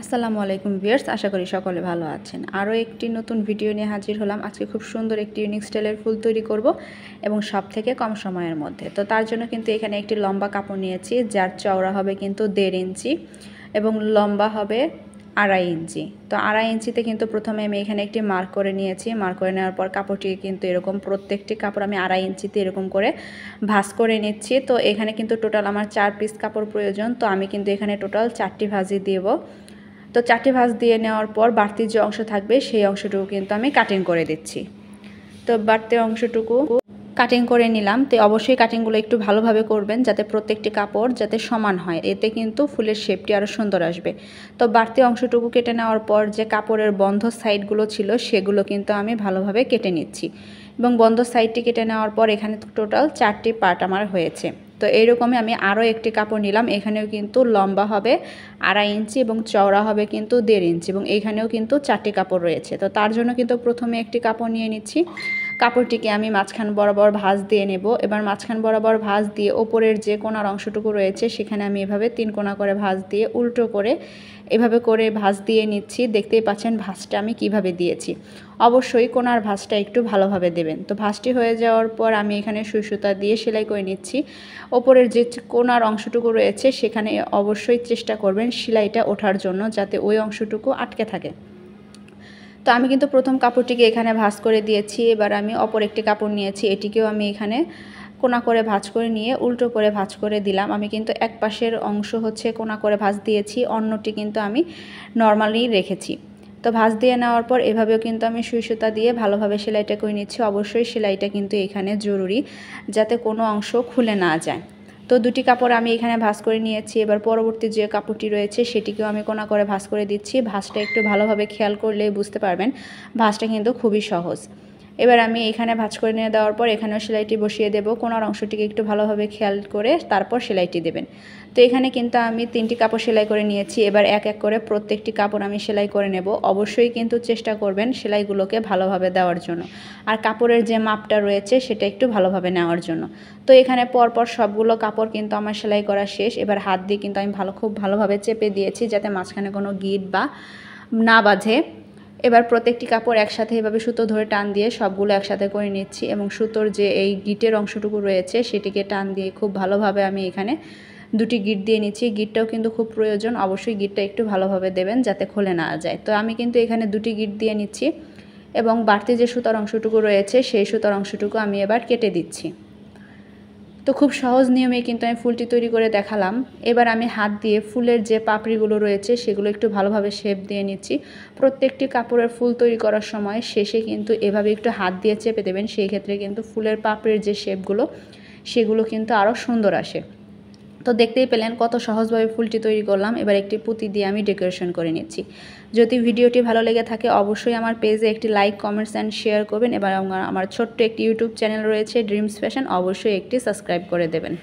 আসসালামু আলাইকুম ভিউয়ার্স, আশা করি সকলে ভালো আছেন। আরও একটি নতুন ভিডিও নিয়ে হাজির হলাম। আজকে খুব সুন্দর একটি ইউনিক স্টাইলের ফুল তৈরি করব এবং সব থেকে কম সময়ের মধ্যে। তো তার জন্য কিন্তু এখানে একটি লম্বা কাপড় নিয়েছি, যার চওড়া হবে কিন্তু 1.5 ইঞ্চি এবং লম্বা হবে 2.5 ইঞ্চি। তো 2.5 ইঞ্চিতে কিন্তু প্রথমে আমি এখানে একটি মার্ক করে নিয়েছি। মার্ক করে নেওয়ার পর কাপড়টিকে কিন্তু এরকম প্রত্যেকটি কাপড় আমি 2.5 ইঞ্চিতে এরকম করে ভাঁজ করে নিচ্ছি। তো এখানে কিন্তু টোটাল আমার 4 পিস কাপড় প্রয়োজন। তো আমি কিন্তু এখানে টোটাল 4টি ভাঁজই দেব। তো 4টি ভাঁজ দিয়ে নেওয়ার পর বাড়তি যে অংশ থাকবে সেই অংশটুকু কিন্তু আমি কাটিং করে দিচ্ছি। তো বাড়তি অংশটুকু কাটিং করে নিলাম। তো অবশ্যই কাটিংগুলো একটু ভালোভাবে করবেন, যাতে প্রত্যেকটি কাপড় যাতে সমান হয়, এতে কিন্তু ফুলের শেপটি আরও সুন্দর আসবে। তো বাড়তি অংশটুকু কেটে নেওয়ার পর যে কাপড়ের বন্ধ সাইডগুলো ছিল সেগুলো কিন্তু আমি ভালোভাবে কেটে নিচ্ছি এবং বন্ধ সাইডটি কেটে নেওয়ার পর এখানে টোটাল 4টি পার্ট আমার হয়েছে। তো এইরকমই আমি আরও একটি কাপড় নিলাম। এখানেও কিন্তু লম্বা হবে 2.5 ইঞ্চি এবং চওড়া হবে কিন্তু 1.5 ইঞ্চি এবং এইখানেও কিন্তু 4টি কাপড় রয়েছে। তো তার জন্য কিন্তু প্রথমে একটি কাপড় নিয়ে নিচ্ছি। কাপড়টিকে আমি মাঝখান বরাবর ভাঁজ দিয়ে নেব। এবার মাঝখান বরাবর ভাঁজ দিয়ে ওপরের যে কোণার অংশটুকু রয়েছে সেখানে আমি এভাবে 3 কোণা করে ভাঁজ দিয়ে উল্টো করে এভাবে করে ভাঁজ দিয়ে নিচ্ছি। দেখতেই পাচ্ছেন ভাঁজটা আমি কিভাবে দিয়েছি। অবশ্যই কোণার ভাঁজটা একটু ভালোভাবে দেবেন। তো ভাঁজটি হয়ে যাওয়ার পর আমি এখানে সুই সুতা দিয়ে সেলাই করে নিচ্ছি। ওপরের যে কোণার অংশটুকু রয়েছে সেখানে অবশ্যই চেষ্টা করবেন সেলাইটা ওঠার জন্য, যাতে ওই অংশটুকু আটকে থাকে। তো আমি কিন্তু প্রথম কাপড়টিকে এখানে ভাঁজ করে দিয়েছি। এবার আমি অপর একটি কাপড় নিয়েছি, এটিকেও আমি এখানে কোণা করে ভাঁজ করে নিয়ে উল্টো করে ভাঁজ করে দিলাম। আমি কিন্তু এক পাশের অংশ হচ্ছে কোণা করে ভাঁজ দিয়েছি, অন্যটি কিন্তু আমি নর্মালি রেখেছি। তো ভাঁজ দিয়ে নেওয়ার পর এভাবেও কিন্তু আমি সুই সুতা দিয়ে ভালোভাবে সেলাইটা করে নিচ্ছি। অবশ্যই সেলাইটা কিন্তু এখানে জরুরি, যাতে কোনো অংশ খুলে না যায়। তো দুটি কাপড় আমি এখানে ভাঁজ করে নিয়েছি। এবার পরবর্তী যে কাপড়টি রয়েছে সেটিকেও আমি কোণা করে ভাঁজ করে দিচ্ছি। ভাঁজটা একটু ভালোভাবে খেয়াল করলে বুঝতে পারবেন ভাঁজটা কিন্তু খুবই সহজ। এবার আমি এখানে ভাঁজ করে নিয়ে দেওয়ার পর এখানেও সেলাইটি বসিয়ে দেব। কোণার অংশটিকে একটু ভালোভাবে খেয়াল করে তারপর সেলাইটি দেবেন। তো এখানে কিন্তু আমি 3টি কাপড় সেলাই করে নিয়েছি। এবার এক এক করে প্রত্যেকটি কাপড় আমি সেলাই করে নেব। অবশ্যই কিন্তু চেষ্টা করবেন সেলাইগুলোকে ভালোভাবে দেওয়ার জন্য, আর কাপড়ের যে মাপটা রয়েছে সেটা একটু ভালোভাবে নেওয়ার জন্য। তো এখানে পরপর সবগুলো কাপড় কিন্তু আমার সেলাই করা শেষ। এবার হাত দিয়ে কিন্তু আমি খুব ভালোভাবে চেপে দিয়েছি, যাতে মাঝখানে কোনো গিঁট বা না বাঁধে। এবার প্রত্যেকটি কাপড় একসাথে এভাবে সুতো ধরে টান দিয়ে সবগুলো একসাথে করে নিচ্ছি এবং সুতোর যে এই গিঁটের অংশটুকু রয়েছে সেটিকে টান দিয়ে খুব ভালোভাবে আমি এখানে 2টি গিঁট দিয়ে নিচ্ছি। গিঁটটাও কিন্তু খুব প্রয়োজন, অবশ্যই গিঁটটা একটু ভালোভাবে দেবেন যাতে খুলে না যায়। তো আমি কিন্তু এখানে 2টি গিঁট দিয়ে নিচ্ছি এবং বাড়তি যে সুতার অংশটুকু রয়েছে সেই সুতার অংশটুকু আমি এবার কেটে দিচ্ছি। তো খুব সহজ নিয়মেই কিন্তু আমি ফুলটি তৈরি করে দেখালাম। এবার আমি হাত দিয়ে ফুলের যে পাপড়িগুলো রয়েছে সেগুলো একটু ভালোভাবে শেপ দিয়ে নিচ্ছি। প্রত্যেকটি কাপড়ের ফুল তৈরি করার সময় শেষে কিন্তু এভাবে একটু হাত দিয়ে চেপে দেবেন, সেই ক্ষেত্রে কিন্তু ফুলের পাপড়ির যে শেপগুলো সেগুলো কিন্তু আরও সুন্দর আসে। তো দেখতেই পেলেন কত সহজভাবে ফুলটি তৈরি করলাম। এবার একটি পুঁতি দিয়ে আমি ডেকোরেশন করে নিচ্ছি। যদি ভিডিওটি ভালো লেগে থাকে অবশ্যই আমার পেজে একটি লাইক, কমেন্টস অ্যান্ড শেয়ার করবেন। এবার আমার ছোট্ট একটি ইউটিউব চ্যানেল রয়েছে ড্রিমস ফ্যাশন, অবশ্যই একটি সাবস্ক্রাইব করে দেবেন।